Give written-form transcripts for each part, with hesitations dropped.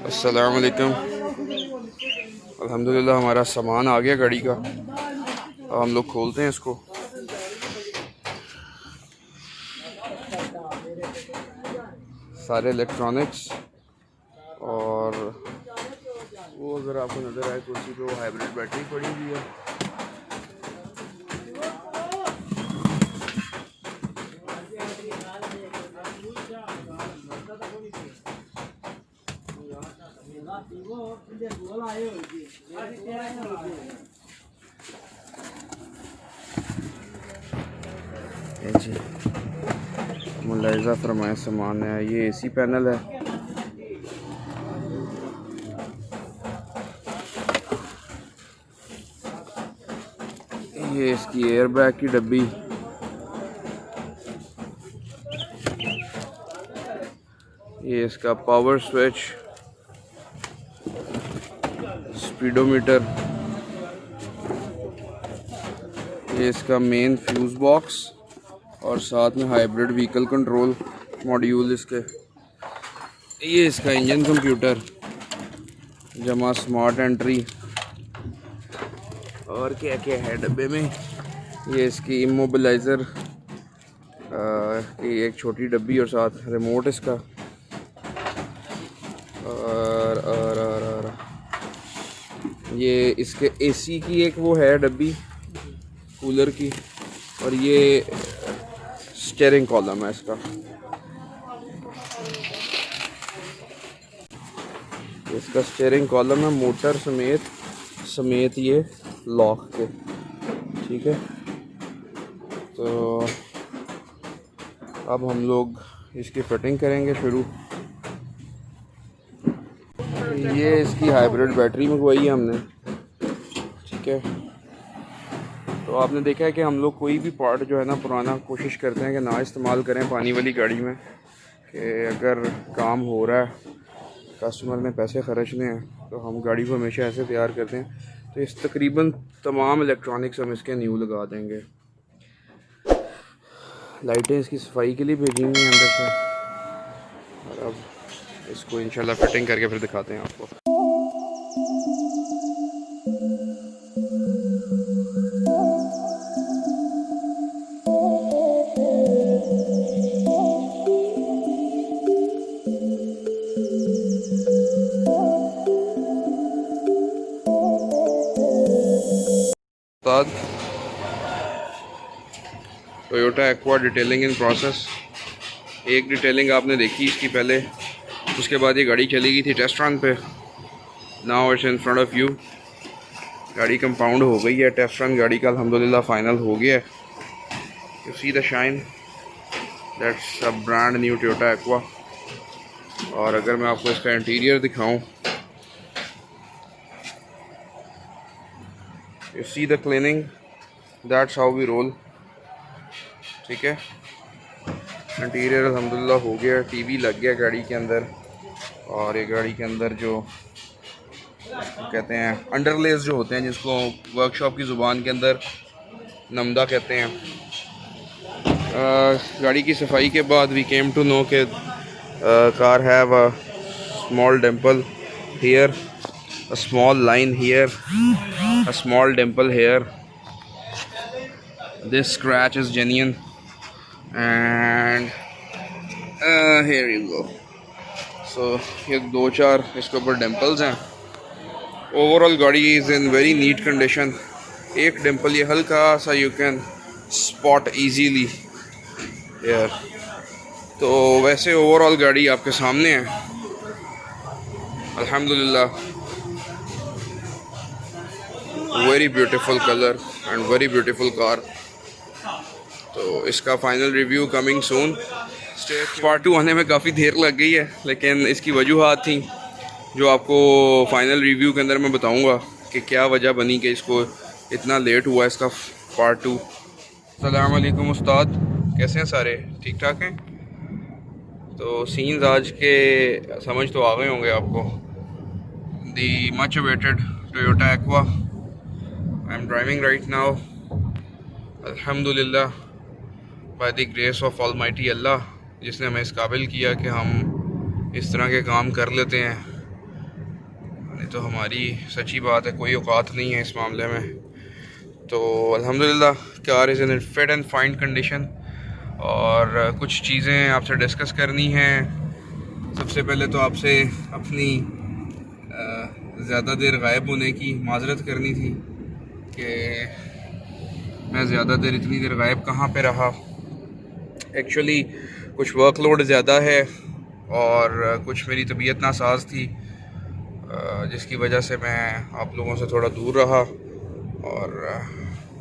अस्सलाम वालेकुम। अल्हम्दुलिल्लाह हमारा सामान आ गया गाड़ी का। अब हम लोग खोलते हैं इसको। सारे इलेक्ट्रॉनिक्स और वो अगर आपको नज़र आए कुर्सी पे वो हाइब्रिड बैटरी पड़ी हुई है। जी मुलाहिज़ा फरमाया सामान है। ये एसी पैनल है। ये इसकी एयर बैग की डब्बी, ये इसका पावर स्विच, स्पीडोमीटर, ये इसका मेन फ्यूज़ बॉक्स और साथ में हाइब्रिड व्हीकल कंट्रोल मॉड्यूल इसके, ये इसका इंजन कंप्यूटर जमा स्मार्ट एंट्री और क्या क्या है डब्बे में। ये इसकी इमोबिलाइज़र की एक छोटी डब्बी और साथ रिमोट इसका और ये इसके एसी की एक वो है डब्बी कूलर की, और ये स्टीयरिंग कॉलम है इसका। इसका स्टीयरिंग कॉलम है मोटर समेत ये लॉक के, ठीक है। तो अब हम लोग इसकी फिटिंग करेंगे शुरू। ये इसकी हाइब्रिड बैटरी मंगवाई है हमने, ठीक है। तो आपने देखा है कि हम लोग कोई भी पार्ट जो है ना पुराना कोशिश करते हैं कि ना इस्तेमाल करें पानी वाली गाड़ी में, कि अगर काम हो रहा है कस्टमर ने पैसे ख़र्चने हैं तो हम गाड़ी को हमेशा ऐसे तैयार करते हैं। तो इस तकरीबन तमाम इलेक्ट्रॉनिक्स हम इसके न्यू लगा देंगे। लाइटें इसकी सफाई के लिए भेजी हुई हैं अंदर से, और अब इसको इंशाल्लाह फिटिंग करके फिर दिखाते हैं आपको। Toyota aqua detailing in process. एक डिटेलिंग आपने देखी इसकी पहले, उसके बाद ये गाड़ी चली गई थी टेस्ट रन पे। Now it's in front of you. गाड़ी कंपाउंड हो गई है। टेस्ट रन गाड़ी का अल्हम्दुलिल्लाह फाइनल हो गया है। You see the shine, that's a brand new Toyota Aqua. और अगर मैं आपको इसका इंटीरियर दिखाऊं, you see the cleaning, that's how we roll, ठीक है। इंटीरियर अल्हम्दुलिल्लाह हो गया। टीवी लग गया गाड़ी के अंदर, और ये गाड़ी के अंदर जो कहते हैं अंडरलेस जो होते हैं, जिसको वर्कशॉप की ज़ुबान के अंदर नमदा कहते हैं। गाड़ी की सफाई के बाद वी केम टू नो कि car have a small Dimple here, a small line here, a small Dimple here. This scratch is genuine, and here you go. So ये दो चार इसके ऊपर डिम्पल्स हैं। ओवरऑल गाड़ी is in very neat condition. एक डिम्पल ये हल्का सा यू कैन स्पॉट इजीली यार। तो वैसे ओवरऑल गाड़ी आपके सामने है अल्हम्दुलिल्लाह। Very beautiful colour and very beautiful car. तो इसका final review coming soon. Part 2 आने में काफ़ी देर लग गई है, लेकिन इसकी वजूहात थी जो आपको फाइनल रिव्यू के अंदर मैं बताऊंगा कि क्या वजह बनी कि इसको इतना लेट हुआ इसका पार्ट 2। अस्सलाम वालेकुम उस्ताद, कैसे हैं सारे? ठीक ठाक हैं? तो सीन्स आज के समझ तो आ गए होंगे आपको। The much awaited Toyota Aqua, I am driving right now. अल्हम्दुलिल्लाह, by the grace of almighty अल्लाह, जिसने हमें इस काबिल किया कि हम इस तरह के काम कर लेते हैं। नहीं तो हमारी सच्ची बात है कोई औकात नहीं है इस मामले में। तो अल्हम्दुलिल्लाह car is in fit and fine condition. और कुछ चीज़ें आपसे डिस्कस करनी हैं। सबसे पहले तो आपसे अपनी ज़्यादा देर गायब होने की माजरत करनी थी कि मैं ज़्यादा देर इतनी देर गायब कहाँ पे रहा। एक्चुअली कुछ वर्कलोड ज़्यादा है और कुछ मेरी तबीयत नासाज थी, जिसकी वजह से मैं आप लोगों से थोड़ा दूर रहा और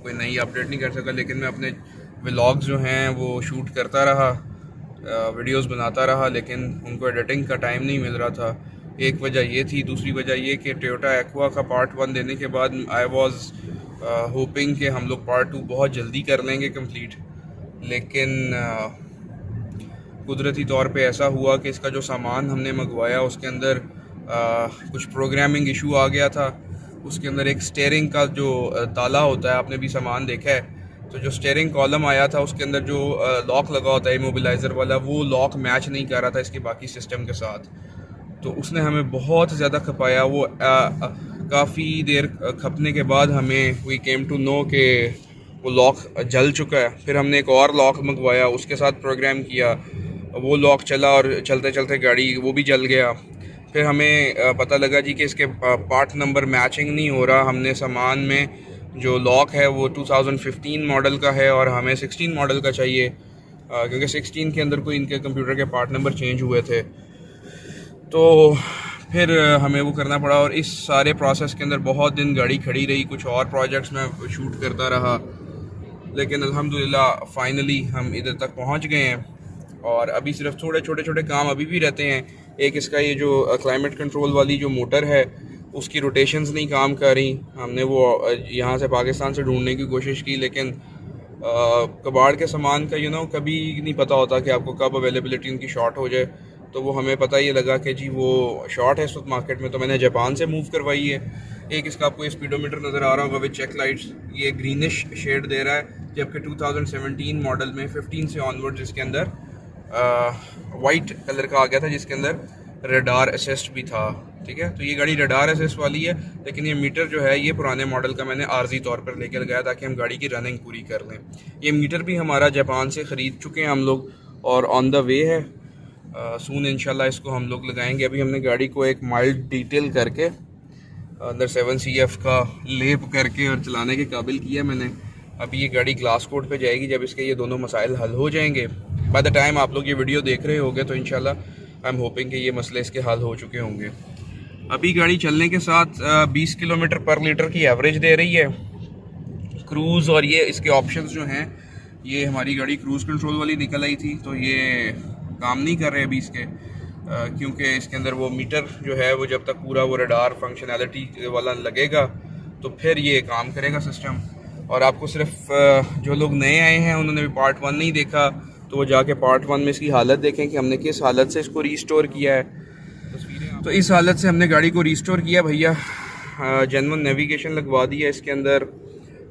कोई नई अपडेट नहीं कर सका। लेकिन मैं अपने व्लॉग्स जो हैं वो शूट करता रहा, वीडियोस बनाता रहा, लेकिन उनको एडिटिंग का टाइम नहीं मिल रहा था। एक वजह ये थी। दूसरी वजह ये कि टोयोटा एक्वा का पार्ट 1 देने के बाद आई वाज होपिंग कि हम लोग पार्ट 2 बहुत जल्दी कर लेंगे कंप्लीट। लेकिन कुदरती तौर पे ऐसा हुआ कि इसका जो सामान हमने मंगवाया उसके अंदर कुछ प्रोग्रामिंग इशू आ गया था। उसके अंदर एक स्टीयरिंग का जो ताला होता है, आपने भी सामान देखा है, तो जो स्टीयरिंग कॉलम आया था उसके अंदर जो लॉक लगा होता है इमोबिलाइज़र वाला, वो लॉक मैच नहीं कर रहा था इसके बाकी सिस्टम के साथ। तो उसने हमें बहुत ज़्यादा खपाया। वो काफ़ी देर खपने के बाद हमें वी केम टू नो कि वो लॉक जल चुका है। फिर हमने एक और लॉक मंगवाया, उसके साथ प्रोग्राम किया, वो लॉक चला और चलते चलते गाड़ी वो भी जल गया। फिर हमें पता लगा जी कि इसके पार्ट नंबर मैचिंग नहीं हो रहा। हमने सामान में जो लॉक है वो 2015 मॉडल का है और हमें 16 मॉडल का चाहिए, क्योंकि 16 के अंदर कोई इनके कंप्यूटर के पार्ट नंबर चेंज हुए थे। तो फिर हमें वो करना पड़ा और इस सारे प्रोसेस के अंदर बहुत दिन गाड़ी खड़ी रही। कुछ और प्रोजेक्ट्स में शूट करता रहा, लेकिन अल्हम्दुलिल्लाह फाइनली हम इधर तक पहुंच गए हैं। और अभी सिर्फ थोड़े छोटे छोटे काम अभी भी रहते हैं। एक इसका ये जो क्लाइमेट कंट्रोल वाली जो मोटर है उसकी रोटेशंस नहीं काम कर रही। हमने वो यहाँ से पाकिस्तान से ढूंढने की कोशिश की, लेकिन कबाड़ के सामान का कभी नहीं पता होता कि आपको कब अवेलेबिलिटी उनकी शॉर्ट हो जाए। तो वो हमें पता ये लगा कि जी वो शॉर्ट है इस वक्त मार्केट में, तो मैंने जापान से मूव करवाई है। एक इसका आपको स्पीडोमीटर नज़र आ रहा होगा विद चेक लाइट्स, ये ग्रीनिश शेड दे रहा है, जबकि 2017 मॉडल में 15 से ऑनवर्ड्स इसके अंदर वाइट कलर का आ गया था, जिसके अंदर रडार असिस्ट भी था। ठीक है, तो ये गाड़ी रडार असिस्ट वाली है, लेकिन ये मीटर जो है ये पुराने मॉडल का मैंने आर्जी तौर पर लेकर गया ताकि हम गाड़ी की रनिंग पूरी कर लें। ये मीटर भी हमारा जापान से ख़रीद चुके हैं हम लोग और ऑन द वे है। सून इंशाल्लाह इसको हम लोग लगाएंगे। अभी हमने गाड़ी को एक माइल्ड डिटेल करके अंदर 7CF का लेप करके और चलाने के काबिल किया मैंने। अभी ये गाड़ी ग्लास कोड पे जाएगी। जब इसके ये दोनों मसाइल हल हो जाएंगे, बाय द टाइम आप लोग ये वीडियो देख रहे होंगे, तो इंशाल्लाह आई एम होपिंग कि ये मसले इसके हल हो चुके होंगे। अभी गाड़ी चलने के साथ 20 किलोमीटर पर लीटर की एवरेज दे रही है। क्रूज़ और ये इसके ऑप्शंस जो हैं, ये हमारी गाड़ी क्रूज़ कंट्रोल वाली निकल आई थी, तो ये काम नहीं कर रहे अभी इसके, क्योंकि इसके अंदर वो मीटर जो है वो जब तक पूरा वो रडार फंक्शनैलिटी वाला लगेगा तो फिर ये काम करेगा सिस्टम। और आपको सिर्फ जो लोग नए आए हैं उन्होंने भी पार्ट 1 नहीं देखा, तो वो जाके पार्ट 1 में इसकी हालत देखें कि हमने किस हालत से इसको रीस्टोर किया है। तो इस हालत से हमने गाड़ी को रीस्टोर किया भैया। जेन्युइन नेविगेशन लगवा दिया इसके अंदर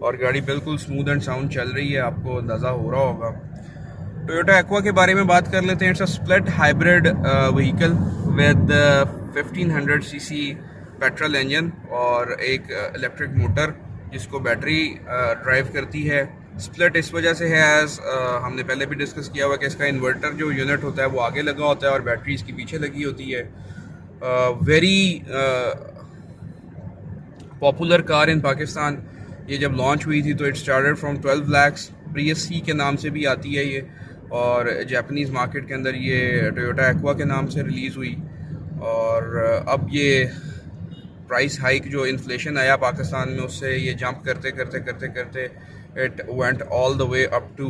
और गाड़ी बिल्कुल स्मूथ एंड साउंड चल रही है, आपको अंदाज़ा हो रहा होगा। टोयोटा एक्वा के बारे में बात कर लेते हैं। It's a split hybrid vehicle with 1500 CC petrol engine और एक इलेक्ट्रिक मोटर जिसको बैटरी ड्राइव करती है। स्प्लिट इस वजह से है एज हमने पहले भी डिस्कस किया हुआ कि इसका इन्वर्टर जो यूनिट होता है वो आगे लगा होता है और बैटरी इसकी पीछे लगी होती है। Very popular car in Pakistan. ये जब लॉन्च हुई थी तो it started from 12 lakhs, Prius C के नाम से भी आती है ये, और जापानीज़ मार्केट के अंदर ये टोयोटा एक्वा के नाम से रिलीज़ हुई। और अब ये प्राइस हाइक जो इन्फ्लेशन आया पाकिस्तान में उससे ये जंप करते करते करते करते it went all the way up to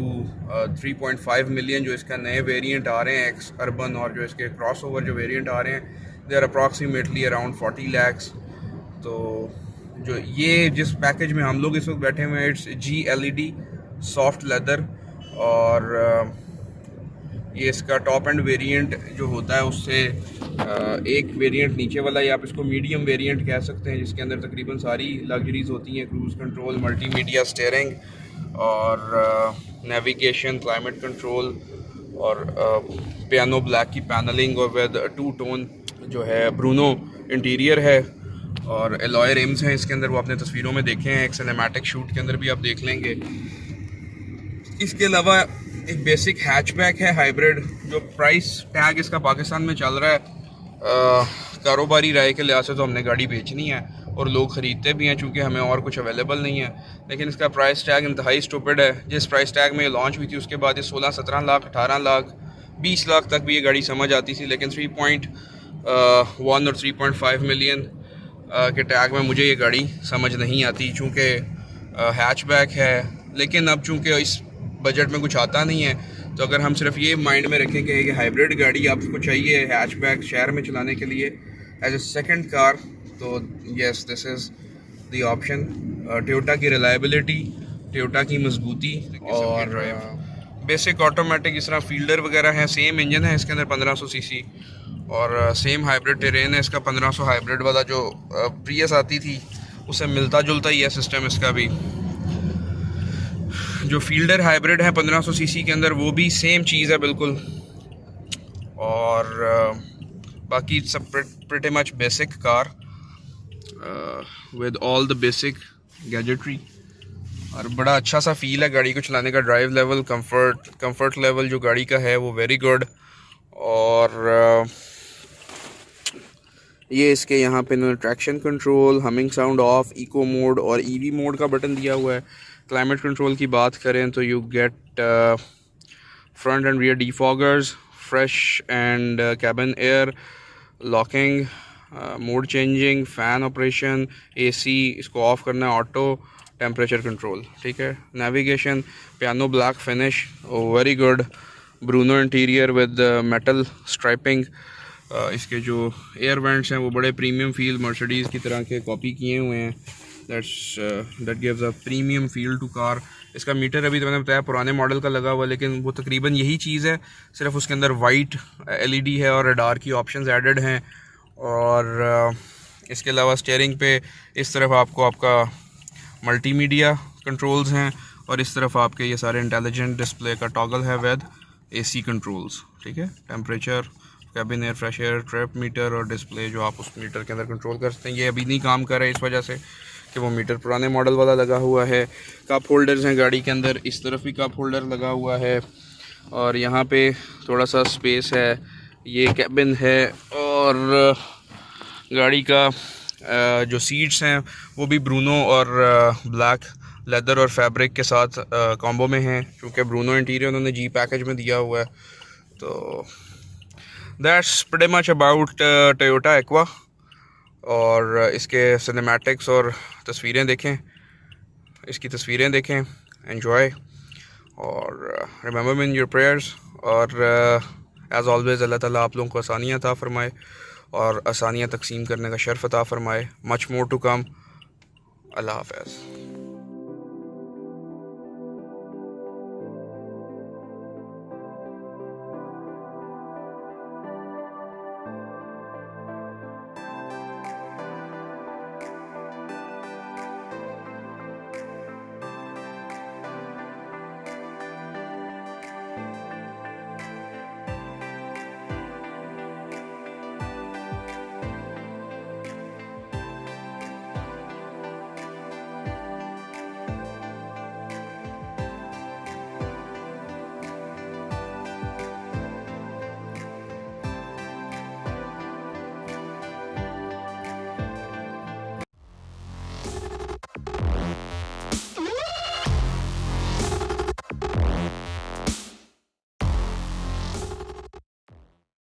3.5 million. जो इसका नए वेरिएंट आ रहे हैं एक्स अर्बन और जो इसके क्रॉस ओवर जो वेरिएंट आ रहे हैं they are approximately around 40 lakhs। तो जो ये जिस पैकेज में हम लोग इस वक्त बैठे हुए हैं, इट्स GLED सॉफ्ट लेदर, और ये इसका टॉप एंड वेरिएंट जो होता है उससे एक वेरिएंट नीचे वाला, या आप इसको मीडियम वेरिएंट कह सकते हैं, जिसके अंदर तकरीबन सारी लग्जरीज होती हैं, क्रूज़ कंट्रोल, मल्टीमीडिया स्टीयरिंग और नेविगेशन, क्लाइमेट कंट्रोल, और पियानो ब्लैक की पैनलिंग, और विद 2 टोन जो है ब्रूनो इंटीरियर है, और एलॉय रिम्स हैं इसके अंदर, वो आपने तस्वीरों में देखे हैं, एक सिनेमैटिक शूट के अंदर भी आप देख लेंगे। इसके अलावा एक बेसिक हैचबैक है हाइब्रिड, जो प्राइस टैग इसका पाकिस्तान में चल रहा है, कारोबारी राय के लिहाज से तो हमने गाड़ी बेचनी है और लोग ख़रीदते भी हैं, चूँकि हमें और कुछ अवेलेबल नहीं है, लेकिन इसका प्राइस टैग इंतहाई स्टूपिड है। जिस प्राइस टैग में ये लॉन्च हुई थी उसके बाद ये 16-17 लाख, 18 लाख, 20 लाख तक भी ये गाड़ी समझ आती थी, लेकिन 3.1 और 3.5 मिलियन के टैग में मुझे ये गाड़ी समझ नहीं आती, चूँकि हैचबैक है। लेकिन अब चूँकि इस बजट में कुछ आता नहीं है, तो अगर हम सिर्फ ये माइंड में रखें कि ये हाइब्रिड गाड़ी आपको चाहिए हैचबैक शहर में चलाने के लिए एज ए सेकंड कार, तो yes, this is the option. Toyota की रिलायबिलिटी, टोयोटा की मजबूती, और बेसिक ऑटोमेटिक जिस तरह फील्डर वगैरह है, सेम इंजन है इसके अंदर 1500 सीसी, और सेम हाइब्रिड टेरेन है इसका 1500 हाइब्रिड वाला जो प्रियस आती थी उससे मिलता जुलता ही है सिस्टम इसका भी। जो फील्डर हाइब्रिड है 1500 सीसी के अंदर, वो भी सेम चीज़ है बिल्कुल, और बाकी सब pretty much basic car with all the basic gadgetry, और बड़ा अच्छा सा फील है गाड़ी को चलाने का। ड्राइव लेवल, कंफर्ट लेवल जो गाड़ी का है वो वेरी गुड, और ये इसके यहाँ पे traction control, humming sound off, eco mode और EV मोड का बटन दिया हुआ है। क्लाइमेट कंट्रोल की बात करें तो you get front and rear defoggers, fresh and cabin air, locking, mode changing, fan operation, AC, इसको ऑफ़ करना है ऑटो, टेम्परेचर कंट्रोल, ठीक है। Navigation, piano black finish, very good, Bruno interior with metal striping. इसके जो air vents हैं वो बड़े प्रीमियम फील, मर्सिडीज़ की तरह के कॉपी किए हुए हैं। That gives a premium feel to car. इसका मीटर अभी तो मैंने बताया पुराने मॉडल का लगा हुआ, लेकिन वो तकरीबन यही चीज़ है, सिर्फ उसके अंदर वाइट LED है और रडार की ऑप्शंस एडेड हैं। और इसके अलावा स्टीयरिंग पे इस तरफ आपको आपका मल्टीमीडिया कंट्रोल्स हैं, और इस तरफ आपके ये सारे इंटेलिजेंट डिस्प्ले का टॉगल है विद AC कंट्रोल्स, ठीक है। Temperature, cabin air, fresh air, trip meter और डिस्प्ले जो आप उस मीटर के अंदर कंट्रोल कर सकते हैं। ये अभी नहीं काम कर रहा है इस वजह से कि वो मीटर पुराने मॉडल वाला लगा हुआ है। कप होल्डर्स हैं गाड़ी के अंदर, इस तरफ भी कप होल्डर लगा हुआ है, और यहाँ पे थोड़ा सा स्पेस है। ये कैबिन है, और गाड़ी का जो सीट्स हैं वो भी ब्रूनो और ब्लैक लेदर और फैब्रिक के साथ कॉम्बो में हैं, क्योंकि ब्रूनो इंटीरियर उन्होंने G पैकेज में दिया हुआ है। तो that's pretty much about Toyota Aqua. और इसके सिनेमैटिक्स और तस्वीरें देखें, इसकी तस्वीरें देखें, एंजॉय, और remember me in your prayers. और एज़ ऑलवेज़ अल्लाह ताला आप लोगों को आसानियाँ अता फ़रमाए और आसानियाँ तकसीम करने का शर्फ़ अता फ़रमाए। Much more to come. अल्लाह हाफ़िज़।